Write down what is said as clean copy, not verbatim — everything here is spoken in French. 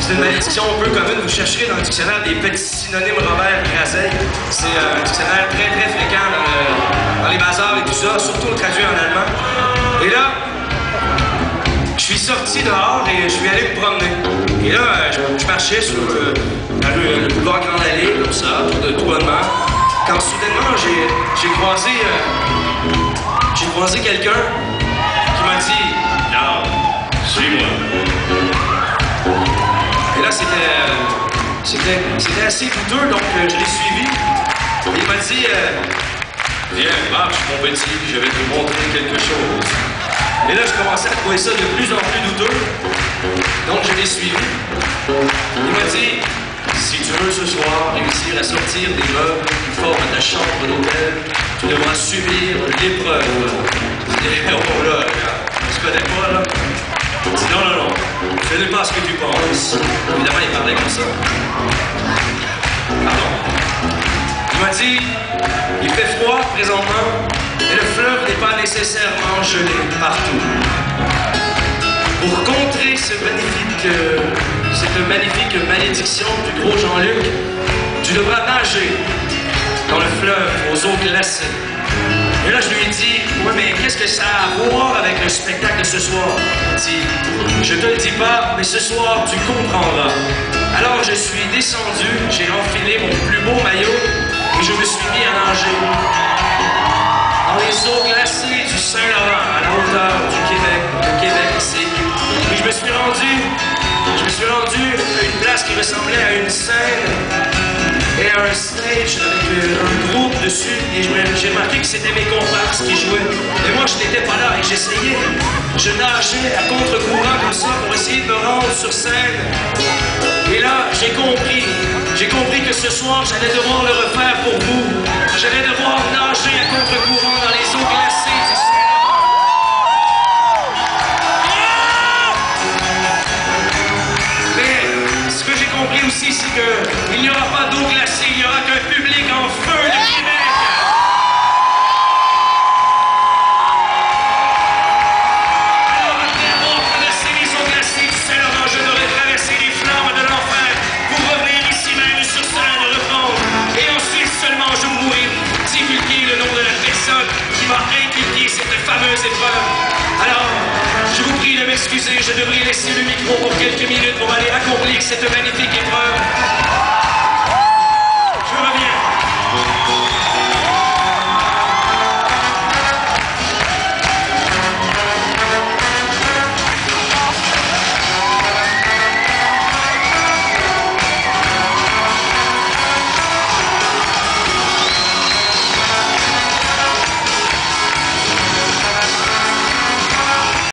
C'est une malédiction un peu commune. Vous chercherez dans le dictionnaire des petits synonymes Robert Grazeil. C'est un dictionnaire très très fréquent dans les bazars et tout ça, surtout traduit en allemand. Et là, je suis sorti dehors et je suis allé me promener. Et là, je marchais sur le boulevard Grande Allée, comme ça, tout bonnement. Quand soudainement, j'ai croisé quelqu'un qui m'a dit « Non, suis-moi ». Et là, c'était assez douteux, donc je l'ai suivi. Et il m'a dit viens, marche, mon petit, je vais te montrer quelque chose. Et là, je commençais à trouver ça de plus en plus douteux. Donc, je l'ai suivi. Il m'a dit si tu veux ce soir réussir à sortir des meubles qui forment ta chambre d'hôtel, tu devras subir l'épreuve. Oh là, on se connaît pas, là. Non, ce n'est pas ce que tu penses. Évidemment, il parlait comme ça. Pardon. Il m'a dit, il fait froid présentement, et le fleuve n'est pas nécessairement gelé partout. Pour contrer cette magnifique malédiction du gros Jean-Luc, tu devras nager dans le fleuve aux eaux glacées. Et là, je lui ai dit, ouais, mais qu'est-ce que ça a à voir avec le spectacle de ce soir? Il dit, je te le dis pas, mais ce soir, tu comprendras. Alors, je suis descendu, j'ai enfilé mon plus beau maillot et je me suis mis à nager dans les eaux glacées du Saint-Laurent, à la hauteur du Québec, ici. Et je me suis rendu à une place qui ressemblait à une scène et un stage avec un groupe dessus, et j'ai remarqué que c'était mes comparses qui jouaient. Et moi, je n'étais pas là, et j'essayais. Je nageais à contre-courant comme ça pour essayer de me rendre sur scène. Et là, j'ai compris que ce soir, j'allais devoir le refaire pour vous. J'allais devoir nager à contre-courant dans les eaux glacées du Saint-Laurent. Mais ce que j'ai compris aussi, c'est qu'il n'y aura pas d'eau glacée, il n'y aura qu'un public en feu de Québec. Alors, après avoir traversé les eaux glacées du Saint-Laurent, je devrais traverser les flammes de l'enfer pour revenir ici même sur scène et reprendre. Et ensuite seulement je pourrai divulguer le nom de la personne qui m'a inculqué cette fameuse épreuve. Alors, je vous prie de m'excuser, je devrais laisser le micro pour quelques minutes pour aller accomplir cette magnifique épreuve.